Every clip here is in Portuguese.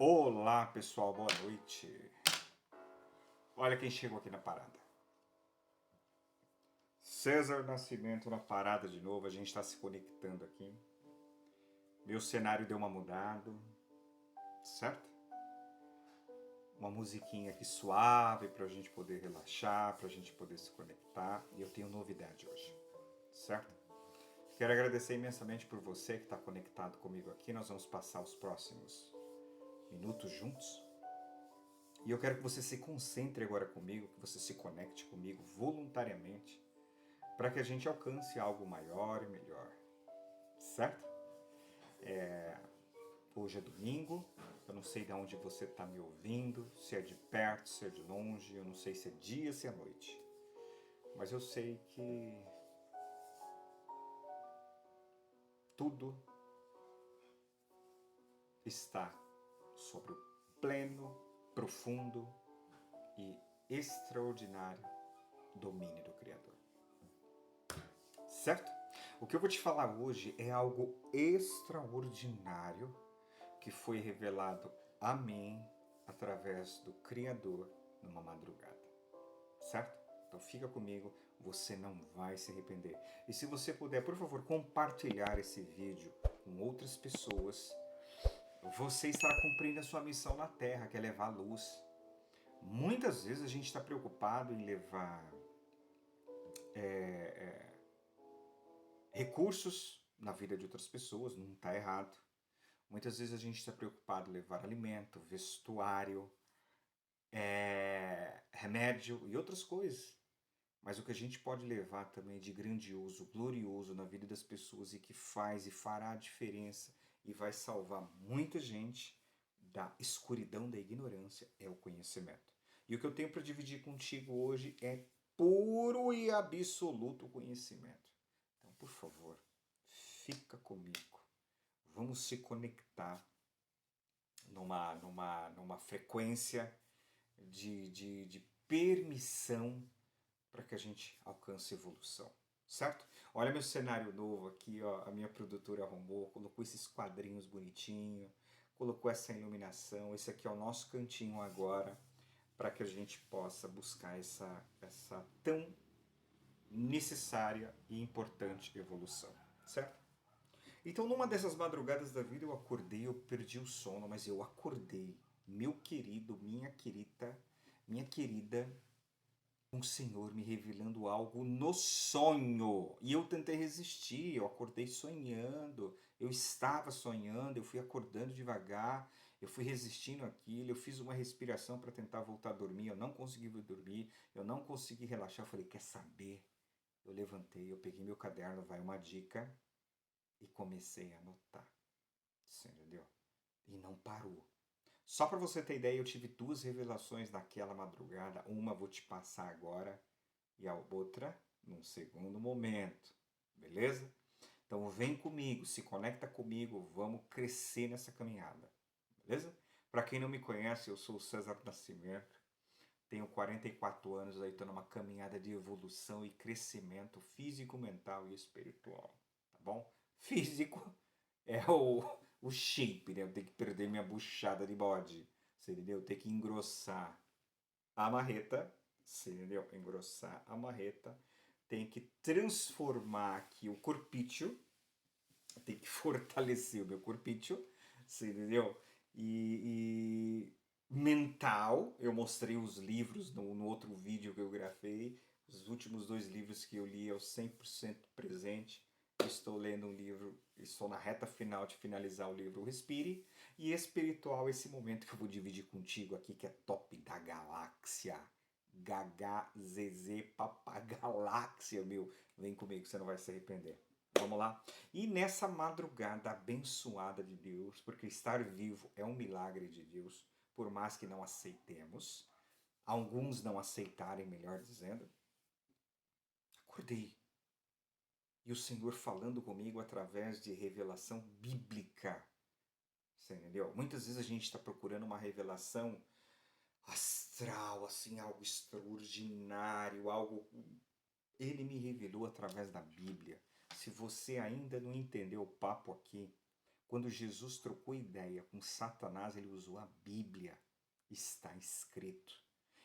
Olá pessoal, boa noite. Olha quem chegou aqui na parada. César Nascimento na parada de novo, a gente está se conectando aqui. Meu cenário deu uma mudada, certo? Uma musiquinha aqui suave para a gente poder relaxar, para a gente poder se conectar. E eu tenho novidade hoje, certo? Quero agradecer imensamente por você que está conectado comigo aqui. Nós vamos passar os próximos minutos juntos. E eu quero que você se concentre agora comigo, que você se conecte comigo voluntariamente, para que a gente alcance algo maior e melhor, certo? Hoje é domingo, eu não sei de onde você está me ouvindo, se é de perto, se é de longe, eu não sei se é dia, se é noite, mas eu sei que tudo está sobre o pleno, profundo e extraordinário domínio do Criador. Certo? O que eu vou te falar hoje é algo extraordinário que foi revelado a mim através do Criador numa madrugada. Certo? Então fica comigo, você não vai se arrepender. E se você puder, por favor, compartilhar esse vídeo com outras pessoas, você estará cumprindo a sua missão na Terra, que é levar a luz. Muitas vezes a gente está preocupado em levar recursos na vida de outras pessoas, não está errado. Muitas vezes a gente está preocupado em levar alimento, vestuário, remédio e outras coisas. Mas o que a gente pode levar também de grandioso, glorioso na vida das pessoas e que faz e fará a diferença e vai salvar muita gente da escuridão da ignorância é o conhecimento. E o que eu tenho para dividir contigo hoje é puro e absoluto conhecimento. Então, por favor, fica comigo. Vamos se conectar numa frequência de permissão para que a gente alcance evolução, certo? Olha meu cenário novo aqui, ó, a minha produtora arrumou, colocou esses quadrinhos bonitinhos, colocou essa iluminação, esse aqui é o nosso cantinho agora, para que a gente possa buscar essa tão necessária e importante evolução, certo? Então, numa dessas madrugadas da vida, eu acordei, eu perdi o sono, mas eu acordei, meu querido, minha querida, um Senhor me revelando algo no sonho. E eu tentei resistir, eu acordei sonhando, eu estava sonhando, eu fui acordando devagar, eu fui resistindo àquilo, eu fiz uma respiração para tentar voltar a dormir, eu não consegui dormir, eu não consegui relaxar, eu falei, quer saber? Eu levantei, eu peguei meu caderno, vai uma dica, e comecei a anotar. Você entendeu? E não parou. Só para você ter ideia, eu tive duas revelações naquela madrugada. Uma vou te passar agora e a outra num segundo momento. Beleza? Então vem comigo, se conecta comigo, vamos crescer nessa caminhada. Beleza? Para quem não me conhece, eu sou o César Nascimento. Tenho 44 anos, aí estou numa caminhada de evolução e crescimento físico, mental e espiritual. Tá bom? Físico é o shape, né? Eu tenho que perder minha buchada de bode. Você entendeu? Eu tenho que engrossar a marreta. Você entendeu? Engrossar a marreta. Tem que transformar aqui o corpício. Tem que fortalecer o meu corpício. Você entendeu? E mental. Eu mostrei os livros no outro vídeo que eu gravei. Os últimos dois livros que eu li é o 100% presente. Estou lendo um livro, estou na reta final de finalizar o livro Respire. E espiritual, esse momento que eu vou dividir contigo aqui, que é top da galáxia. Gaga, Zezé, Papagaláxia, meu. Vem comigo, você não vai se arrepender. Vamos lá? E nessa madrugada abençoada de Deus, porque estar vivo é um milagre de Deus, por mais que não aceitemos, alguns não aceitarem, melhor dizendo, acordei. E o Senhor falando comigo através de revelação bíblica. Você entendeu? Muitas vezes a gente está procurando uma revelação astral, assim, algo extraordinário, algo. Ele me revelou através da Bíblia. Se você ainda não entendeu o papo aqui, Quando Jesus trocou ideia com Satanás, ele usou a Bíblia. Está escrito.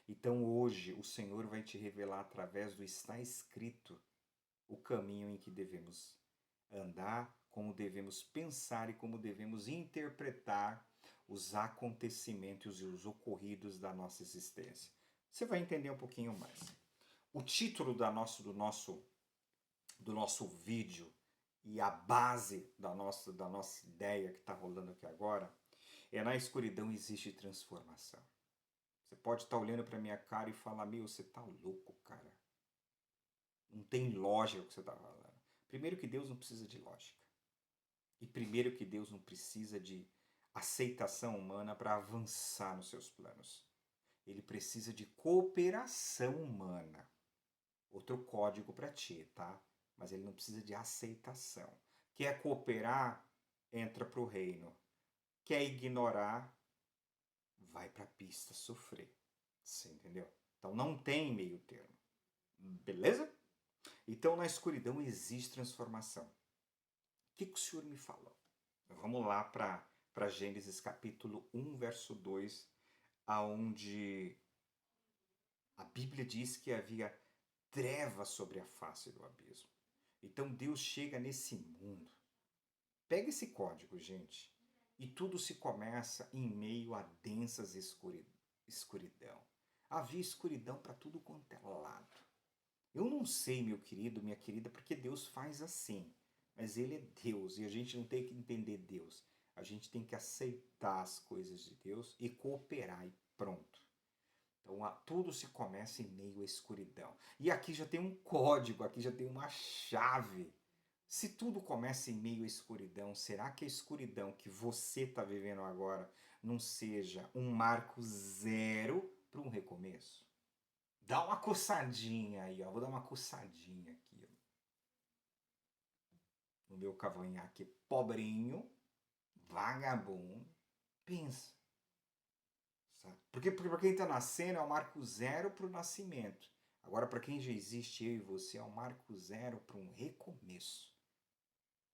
Então hoje o Senhor vai te revelar através do está escrito o caminho em que devemos andar, como devemos pensar e como devemos interpretar os acontecimentos e os ocorridos da nossa existência. Você vai entender um pouquinho mais. O título do nosso vídeo e a base da nossa ideia que está rolando aqui agora é: na escuridão existe transformação. Você pode estar olhando para minha cara e falar: meu, você está louco, cara. Não tem lógica o que você está falando. Primeiro que Deus não precisa de lógica. E primeiro que Deus não precisa de aceitação humana para avançar nos seus planos. Ele precisa de cooperação humana. Outro código para ti, tá? Mas ele não precisa de aceitação. Quer cooperar, entra para o reino. Quer ignorar, vai para a pista sofrer. Você entendeu? Então não tem meio termo. Beleza? Então na escuridão existe transformação. O que o Senhor me falou? Vamos lá para Gênesis capítulo 1, verso 2, aonde a Bíblia diz que havia trevas sobre a face do abismo. Então Deus chega nesse mundo. Pega esse código, gente. E tudo se começa em meio a densas escuridão. Havia escuridão para tudo quanto é lado. Eu não sei, meu querido, minha querida, porque Deus faz assim. Mas Ele é Deus e a gente não tem que entender Deus. A gente tem que aceitar as coisas de Deus e cooperar e pronto. Então tudo se começa em meio à escuridão. E aqui já tem um código, aqui já tem uma chave. Se tudo começa em meio à escuridão, será que a escuridão que você está vivendo agora não seja um marco zero para um recomeço? Dá uma coçadinha aí, ó. Vou dar uma coçadinha aqui, ó, no meu cavanhaque pobrinho, vagabundo. Pensa. Sabe? Porque para quem está nascendo é o marco zero para o nascimento. Agora, para quem já existe, eu e você, é o marco zero para um recomeço.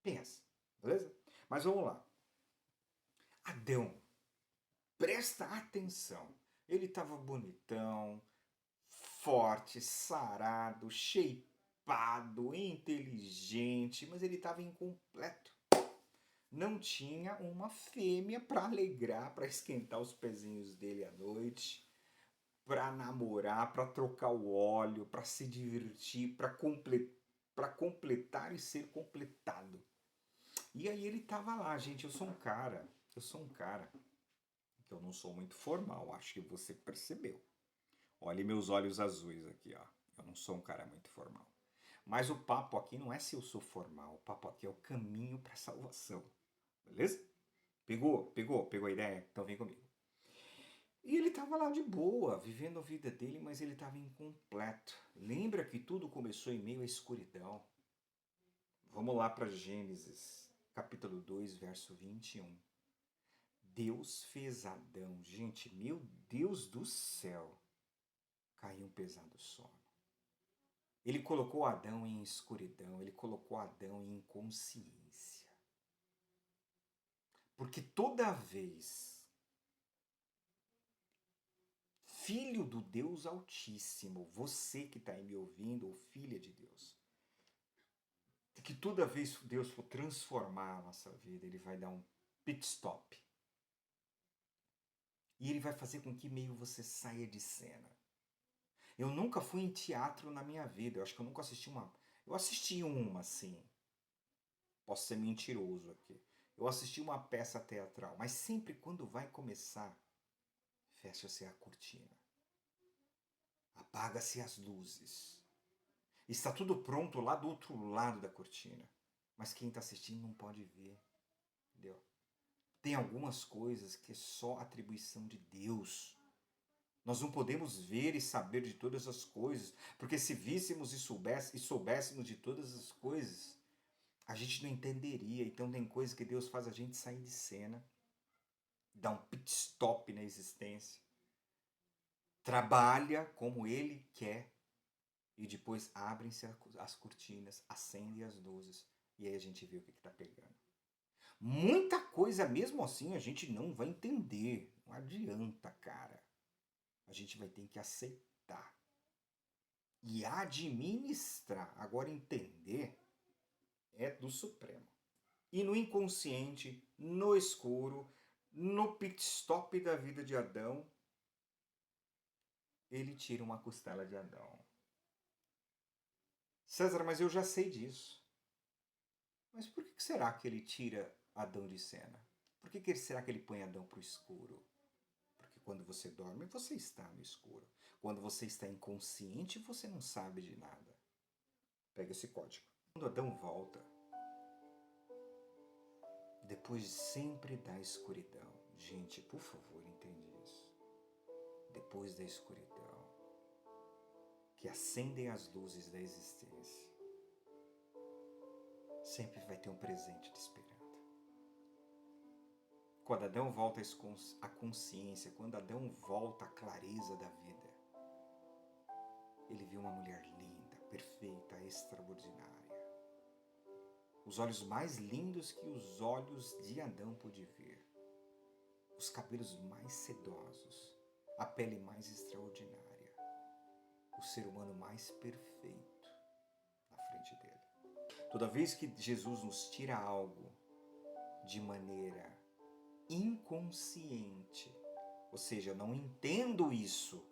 Pensa, beleza? Mas vamos lá. Adão, presta atenção. Ele estava bonitão, forte, sarado, shapeado, inteligente, mas ele estava incompleto. Não tinha uma fêmea para alegrar, para esquentar os pezinhos dele à noite, para namorar, para trocar o óleo, para se divertir, para completar e ser completado. E aí ele tava lá, gente. Eu sou um cara que eu não sou muito formal, acho que você percebeu. Olhe meus olhos azuis aqui, ó. Eu não sou um cara muito formal. Mas o papo aqui não é se eu sou formal, o papo aqui é o caminho para a salvação. Beleza? Pegou a ideia? Então vem comigo. E ele estava lá de boa, vivendo a vida dele, mas ele estava incompleto. Lembra que tudo começou em meio à escuridão. Vamos lá para Gênesis, capítulo 2, verso 21. Deus fez Adão. Gente, meu Deus do céu. Caiu um pesado sono. Ele colocou Adão em escuridão, ele colocou Adão em inconsciência. Porque toda vez, filho do Deus Altíssimo, você que está aí me ouvindo, ou filha de Deus, que toda vez que Deus for transformar a nossa vida, Ele vai dar um pit stop. E Ele vai fazer com que meio você saia de cena. Eu nunca fui em teatro na minha vida, eu acho que eu nunca assisti uma... Eu assisti uma, sim. Posso ser mentiroso aqui. Eu assisti uma peça teatral, mas sempre quando vai começar, fecha-se a cortina. Apaga-se as luzes. Está tudo pronto lá do outro lado da cortina. Mas quem está assistindo não pode ver. Entendeu? Tem algumas coisas que é só atribuição de Deus. Nós não podemos ver e saber de todas as coisas, porque se víssemos e soubéssemos de todas as coisas, a gente não entenderia. Então tem coisas que Deus faz a gente sair de cena, dá um pit stop na existência, trabalha como Ele quer e depois abrem-se as cortinas, acendem as luzes e aí a gente vê o que está pegando. Muita coisa mesmo assim a gente não vai entender. Não adianta, cara. A gente vai ter que aceitar e administrar. Agora, entender é do Supremo. E no inconsciente, no escuro, no pit stop da vida de Adão, ele tira uma costela de Adão. César, mas eu já sei disso. Mas por que será que ele tira Adão de cena? Por que será que ele põe Adão para o escuro? Porque quando você dorme, você está no escuro. Quando você está inconsciente, você não sabe de nada. Pega esse código. Quando Adão volta, depois sempre da escuridão. Gente, por favor, entende isso. Depois da escuridão, que acendem as luzes da existência, sempre vai ter um presente te esperando. Quando Adão volta à consciência, quando Adão volta à clareza da vida, ele viu uma mulher linda, perfeita, extraordinária. Os olhos mais lindos que os olhos de Adão pôde ver. Os cabelos mais sedosos, a pele mais extraordinária. O ser humano mais perfeito na frente dele. Toda vez que Jesus nos tira algo de maneira inconsciente, ou seja, eu não entendo isso,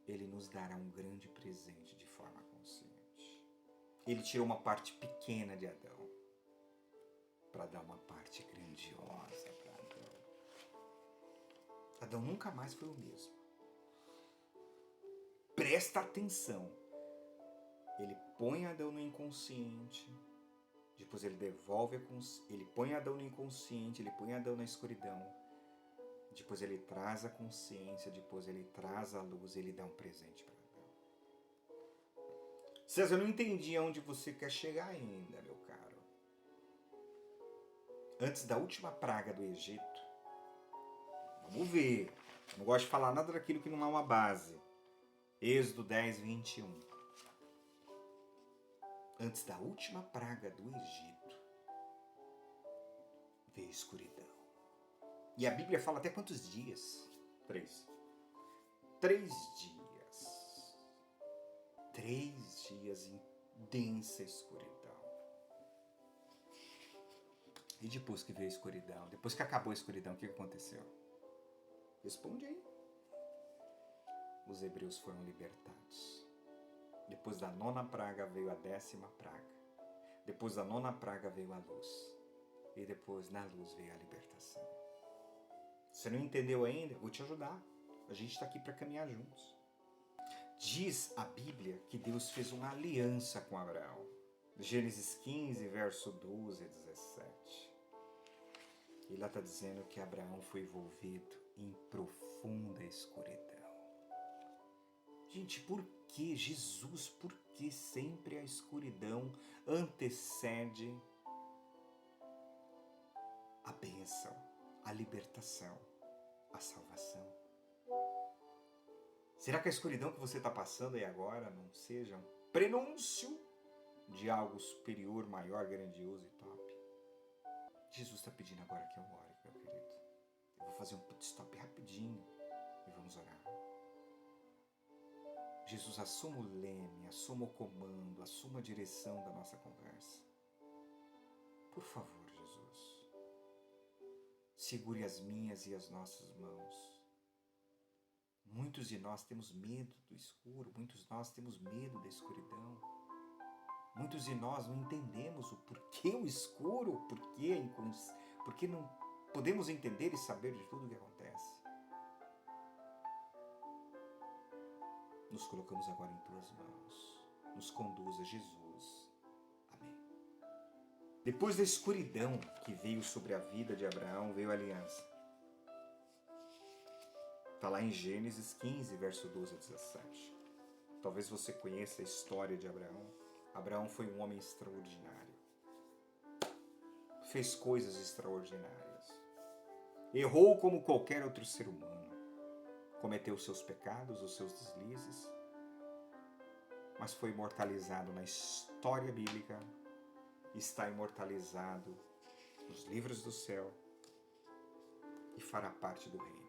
ele nos dará um grande presente de forma consciente. Ele tirou uma parte pequena de Adão para dar uma parte grandiosa para Adão. Adão nunca mais foi o mesmo. Presta atenção. Ele põe Adão no inconsciente, depois ele devolve ele põe Adão no inconsciente, ele põe Adão na escuridão, depois ele traz a consciência, depois ele traz a luz, ele dá um presente para Adão. César, eu não entendi aonde você quer chegar ainda, meu caro. Antes da última praga do Egito, vamos ver, eu não gosto de falar nada daquilo que não há uma base. Êxodo 10, 21. Antes da última praga do Egito, veio a escuridão. E a Bíblia fala até quantos dias? 3. 3 dias. 3 dias em densa escuridão. E depois que veio a escuridão, depois que acabou a escuridão, o que aconteceu? Responde aí. Os hebreus foram libertados. Depois da 9ª praga veio a 10ª praga. Depois da 9ª praga veio a luz. E depois, na luz, veio a libertação. Você não entendeu ainda? Vou te ajudar. A gente está aqui para caminhar juntos. Diz a Bíblia que Deus fez uma aliança com Abraão. Gênesis 15, verso 12 a 17. E lá está dizendo que Abraão foi envolvido em profunda escuridão. Gente, por que Jesus, por que sempre a escuridão antecede a bênção, a libertação, a salvação? Será que a escuridão que você está passando aí agora não seja um prenúncio de algo superior, maior, grandioso e top? Jesus está pedindo agora que eu ore, meu querido. Eu vou fazer um pit stop rapidinho e vamos orar. Jesus, assuma o leme, assuma o comando, assuma a direção da nossa conversa. Por favor, Jesus, segure as minhas e as nossas mãos. Muitos de nós temos medo do escuro, muitos de nós temos medo da escuridão. Muitos de nós não entendemos o porquê o escuro, porque não podemos entender e saber de tudo o que acontece. Nos colocamos agora em tuas mãos. Nos conduza, Jesus. Amém. Depois da escuridão que veio sobre a vida de Abraão, veio a aliança. Está lá em Gênesis 15, verso 12 a 17. Talvez você conheça a história de Abraão. Abraão foi um homem extraordinário. Fez coisas extraordinárias. Errou como qualquer outro ser humano. Cometeu os seus pecados, os seus deslizes, mas foi imortalizado na história bíblica, está imortalizado nos livros do céu e fará parte do reino.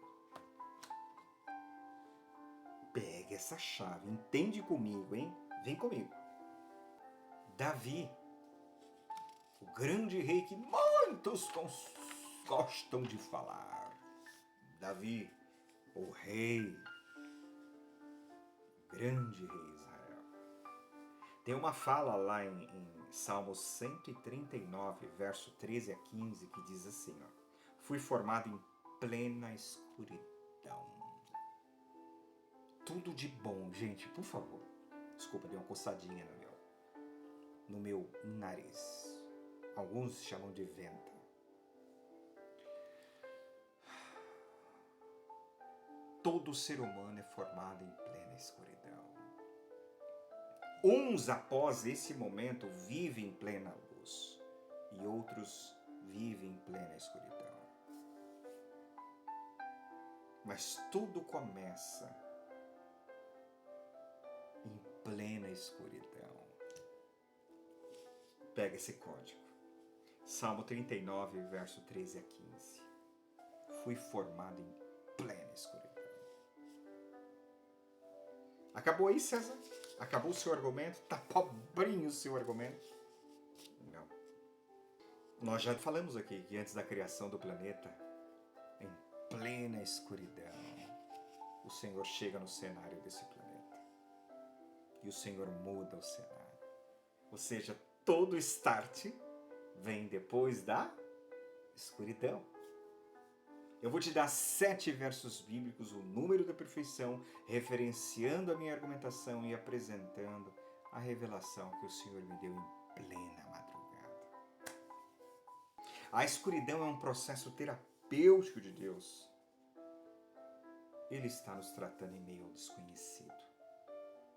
Pegue essa chave, entende comigo, hein? Vem comigo. Davi, o grande rei que muitos gostam de falar. Davi, o rei, grande rei Israel. Tem uma fala lá em Salmos 139, verso 13 a 15, que diz assim, ó, fui formado em plena escuridão. Tudo de bom, gente, por favor. Desculpa, dei uma coçadinha no meu nariz. Alguns chamam de venta. Todo ser humano é formado em plena escuridão. Uns, após esse momento, vivem em plena luz e outros vivem em plena escuridão. Mas tudo começa em plena escuridão. Pega esse código. Salmo 39, verso 13 a 15. Fui formado em plena escuridão. Acabou aí, César? Acabou o seu argumento? Tá pobrinho o seu argumento? Não. Nós já falamos aqui que antes da criação do planeta, em plena escuridão, o Senhor chega no cenário desse planeta. E o Senhor muda o cenário. Ou seja, todo start vem depois da escuridão. Eu vou te dar 7 versos bíblicos, o número da perfeição, referenciando a minha argumentação e apresentando a revelação que o Senhor me deu em plena madrugada. A escuridão é um processo terapêutico de Deus. Ele está nos tratando em meio ao desconhecido.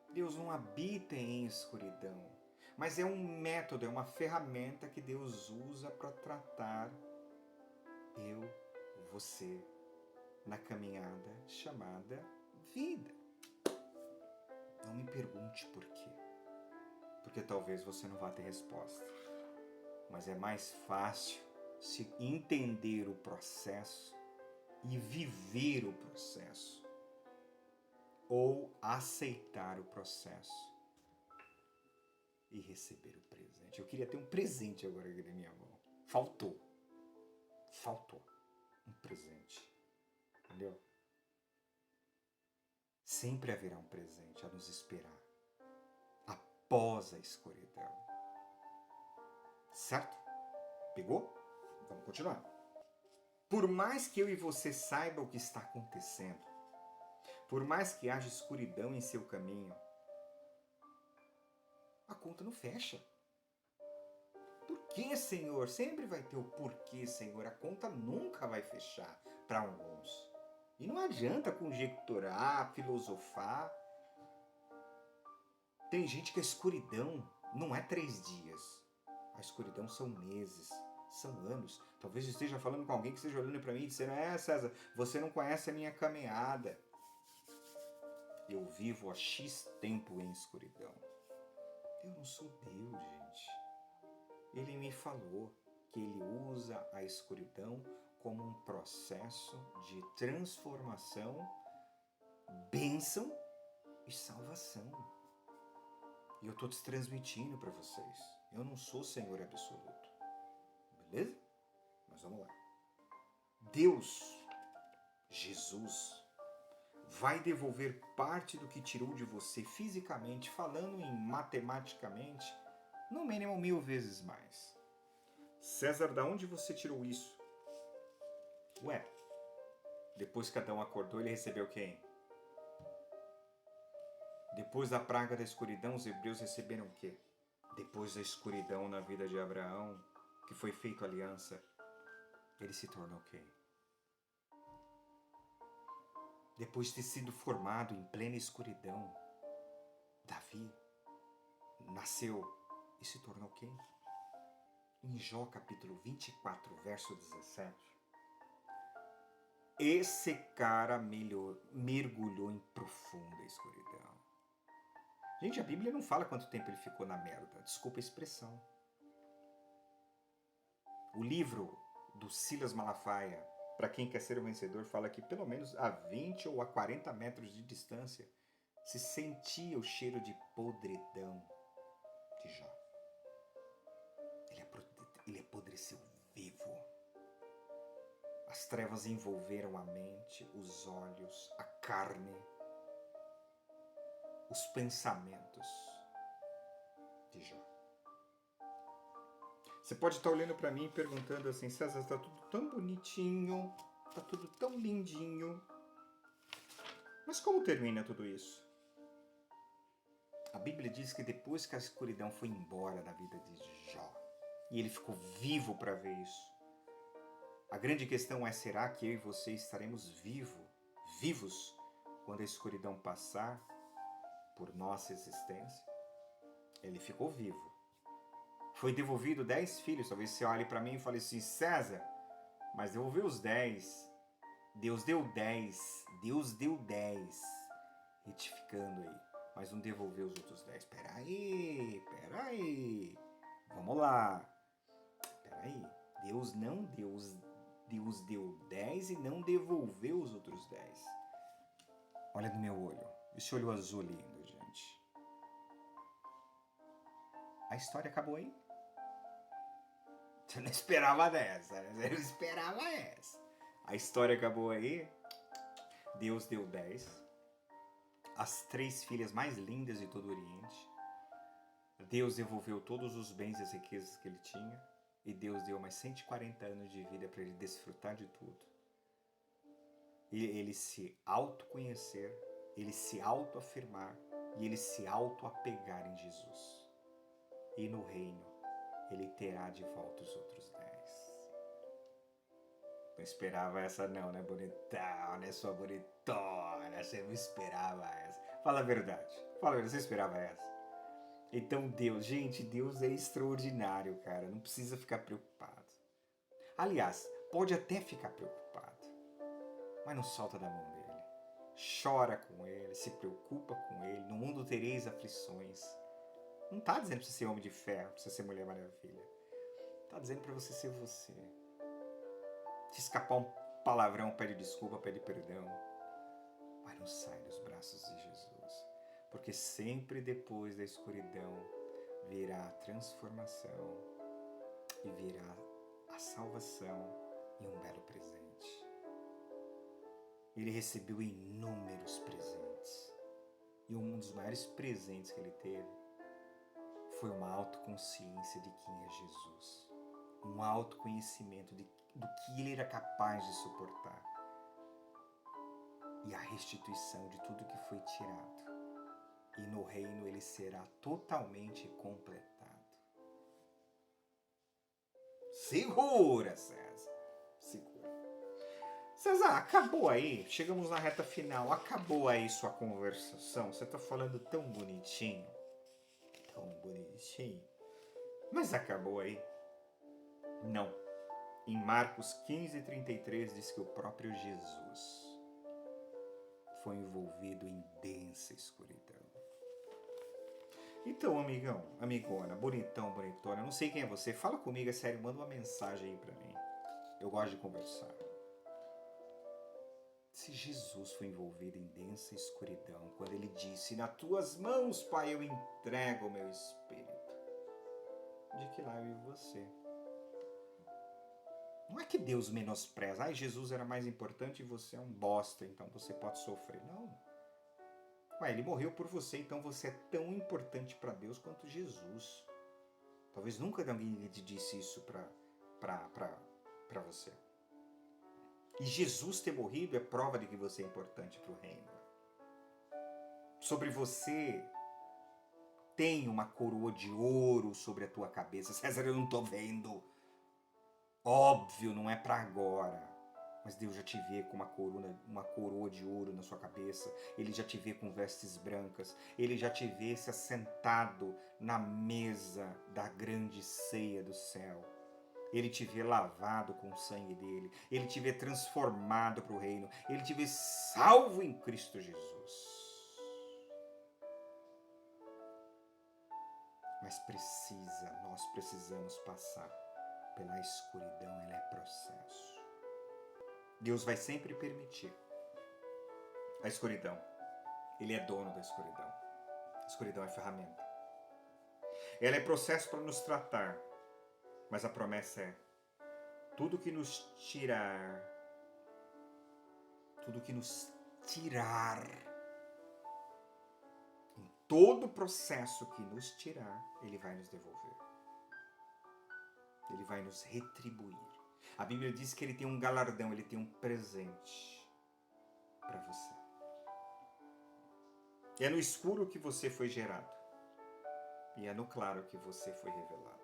Deus não habita em escuridão, mas é um método, é uma ferramenta que Deus usa para tratar você, na caminhada chamada vida. Não me pergunte por quê, porque talvez você não vá ter resposta, mas é mais fácil se entender o processo e viver o processo, ou aceitar o processo e receber o presente. Eu queria ter um presente agora aqui na minha mão. Faltou um presente, entendeu? Sempre haverá um presente a nos esperar após a escuridão. Certo? Pegou? Vamos continuar. Por mais que eu e você saiba o que está acontecendo, por mais que haja escuridão em seu caminho, a conta não fecha. Por que, Senhor? Sempre vai ter o porquê, Senhor. A conta nunca vai fechar para alguns. E não adianta conjecturar, filosofar. Tem gente que a escuridão não é 3 dias. A escuridão são meses, são anos. Talvez eu esteja falando com alguém que esteja olhando para mim e dizendo, César, você não conhece a minha caminhada. Eu vivo há X tempo em escuridão. Eu não sou Deus, gente. Ele me falou que ele usa a escuridão como um processo de transformação, bênção e salvação. E eu estou te transmitindo para vocês. Eu não sou Senhor absoluto. Beleza? Mas vamos lá. Deus, Jesus, vai devolver parte do que tirou de você fisicamente, falando em matematicamente, no mínimo 1000 vezes mais. César, da onde você tirou isso? Ué, depois que Adão acordou, ele recebeu quem? Depois da praga da escuridão, os hebreus receberam o quê? Depois da escuridão na vida de Abraão, que foi feita aliança, ele se tornou quem? Depois de ter sido formado em plena escuridão, Davi nasceu e se tornou quem? Em Jó capítulo 24, verso 17. Esse cara mergulhou em profunda escuridão. Gente, a Bíblia não fala quanto tempo ele ficou na merda. Desculpa a expressão. O livro do Silas Malafaia, para quem quer ser um vencedor, fala que pelo menos a 20 ou a 40 metros de distância se sentia o cheiro de podridão de Jó. Ele apodreceu vivo. As trevas envolveram a mente, os olhos, a carne, os pensamentos de Jó. Você pode estar olhando para mim e perguntando assim: César, está tudo tão bonitinho, está tudo tão lindinho, mas como termina tudo isso? A Bíblia diz que depois que a escuridão foi embora da vida de Jó, e ele ficou vivo para ver isso, a grande questão é: será que eu e você estaremos vivos quando a escuridão passar por nossa existência? Ele ficou vivo. Foi devolvido 10 filhos. Talvez você olhe para mim e fale assim: César, mas devolveu os 10. Deus deu 10. Deus deu 10. Retificando aí. Mas não devolveu os outros 10. Peraí. Vamos lá. Peraí. Deus deu 10 e não devolveu os outros 10. Olha no meu olho. Esse olho azul lindo, gente. A história acabou aí? Você não esperava dessa, né? Você não esperava essa. A história acabou aí. Deus deu 10. As 3 filhas mais lindas de todo o Oriente. Deus devolveu todos os bens e as riquezas que ele tinha. E Deus deu mais 140 anos de vida para ele desfrutar de tudo. E ele se autoconhecer, ele se autoafirmar e ele se autoapegar em Jesus. E no reino ele terá de volta os outros 10. Não esperava essa não, né, bonitão, né, sua bonitona, você não esperava essa. Fala a verdade, você esperava essa? Então Deus é extraordinário, cara, não precisa ficar preocupado. Aliás, pode até ficar preocupado, mas não solta da mão dele. Chora com ele, se preocupa com ele, no mundo tereis aflições. Não está dizendo para você ser homem de ferro, para você ser Mulher Maravilha. Está dizendo para você ser você. Se escapar um palavrão, pede desculpa, pede perdão. Mas não sai dos braços de Jesus. Porque sempre depois da escuridão virá a transformação e virá a salvação e um belo presente. Ele recebeu inúmeros presentes. E um dos maiores presentes que ele teve foi uma autoconsciência de quem é Jesus. Um autoconhecimento do que ele era capaz de suportar. E a restituição de tudo que foi tirado. E no reino ele será totalmente completado. Segura, César. Segura. César, acabou aí. Chegamos na reta final. Acabou aí sua conversação. Você tá falando tão bonitinho. Tão bonitinho. Mas acabou aí? Não. Em Marcos 15:33 diz que o próprio Jesus foi envolvido em densa escuridão. Então, amigão, amigona, bonitão, bonitona, não sei quem é você, fala comigo, é sério, manda uma mensagem aí pra mim. Eu gosto de conversar. Se Jesus foi envolvido em densa escuridão, quando ele disse: nas tuas mãos, Pai, eu entrego o meu espírito, de que lá eu e você? Não é que Deus menospreza, Jesus era mais importante e você é um bosta, então você pode sofrer. Não. Ele morreu por você, então você é tão importante para Deus quanto Jesus. Talvez nunca alguém te disse isso para você. E Jesus ter morrido é prova de que você é importante para o reino. Sobre você tem uma coroa de ouro sobre a tua cabeça. César, eu não estou vendo. Óbvio, não é para agora. Mas Deus já te vê com uma coroa de ouro na sua cabeça. Ele já te vê com vestes brancas. Ele já te vê se assentado na mesa da grande ceia do céu. Ele te vê lavado com o sangue dele. Ele te vê transformado para o reino. Ele te vê salvo em Cristo Jesus. Mas nós precisamos passar pela escuridão, ela é processo. Deus vai sempre permitir a escuridão. Ele é dono da escuridão. A escuridão é ferramenta. Ela é processo para nos tratar, mas a promessa é: tudo que nos tirar, em todo processo que nos tirar, Ele vai nos devolver. Ele vai nos retribuir. A Bíblia diz que Ele tem um galardão, Ele tem um presente para você. É no escuro que você foi gerado. E é no claro que você foi revelado.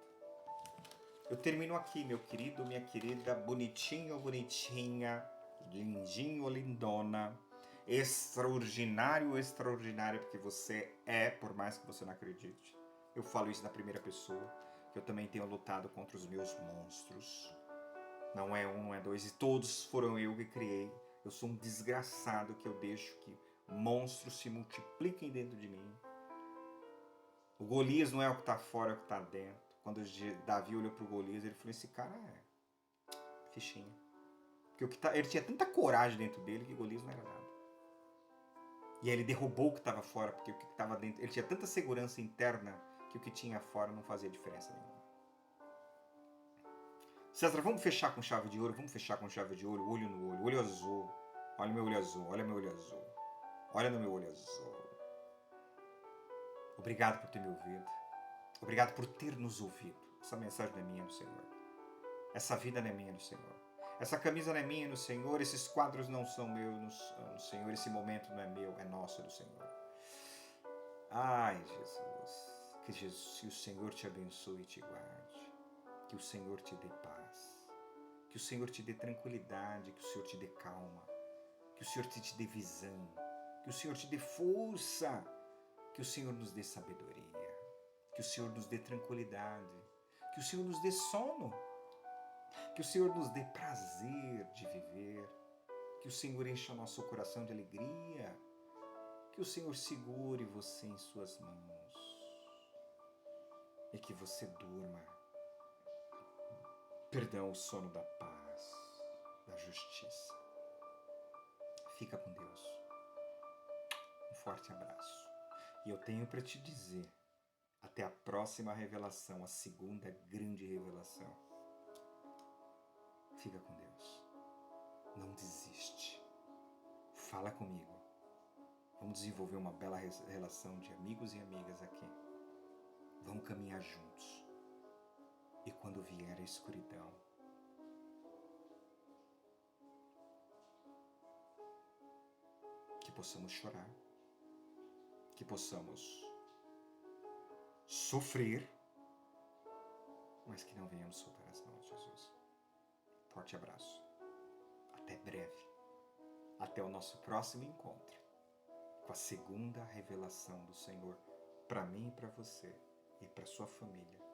Eu termino aqui, meu querido, minha querida, bonitinho, bonitinha, lindinho, lindona, extraordinário, extraordinária, porque você é, por mais que você não acredite. Eu falo isso na primeira pessoa, que eu também tenho lutado contra os meus monstros. Não é um, não é dois, e todos foram eu que criei. Eu sou um desgraçado que eu deixo que monstros se multipliquem dentro de mim. O Golias não é o que está fora, é o que está dentro. Quando Davi olhou para o Golias, ele falou: esse cara é fichinha. Porque ele tinha tanta coragem dentro dele que Golias não era nada. E aí ele derrubou o que estava fora, porque o que estava dentro... Ele tinha tanta segurança interna que o que tinha fora não fazia diferença nenhuma. César, vamos fechar com chave de ouro? Vamos fechar com chave de ouro, olho no olho, olho azul. Olha meu olho azul, olha meu olho azul. Olha no meu olho azul. Obrigado por ter me ouvido. Obrigado por ter nos ouvido. Essa mensagem não é minha, do Senhor. Essa vida não é minha, do Senhor. Essa camisa não é minha, do Senhor. Esses quadros não são meus, no Senhor. Esse momento não é meu, é nosso, do Senhor. Ai, Jesus. Que o Senhor te abençoe e te guarde. Que o Senhor te dê paz. Que o Senhor te dê tranquilidade. Que o Senhor te dê calma. Que o Senhor te dê visão. Que o Senhor te dê força. Que o Senhor nos dê sabedoria. Que o Senhor nos dê tranquilidade. Que o Senhor nos dê sono. Que o Senhor nos dê prazer de viver. Que o Senhor encha o nosso coração de alegria. Que o Senhor segure você em suas mãos. E que você durma. Perdão, o sono da paz, da justiça. Fica com Deus. Um forte abraço. E eu tenho para te dizer, até a próxima revelação, a segunda grande revelação. Fica com Deus. Não desiste. Fala comigo. Vamos desenvolver uma bela relação de amigos e amigas aqui. Vamos caminhar juntos. E quando vier a escuridão, que possamos chorar, que possamos sofrer, mas que não venhamos soltar as mãos, Jesus. Forte abraço. Até breve. Até o nosso próximo encontro com a segunda revelação do Senhor para mim e para você e para sua família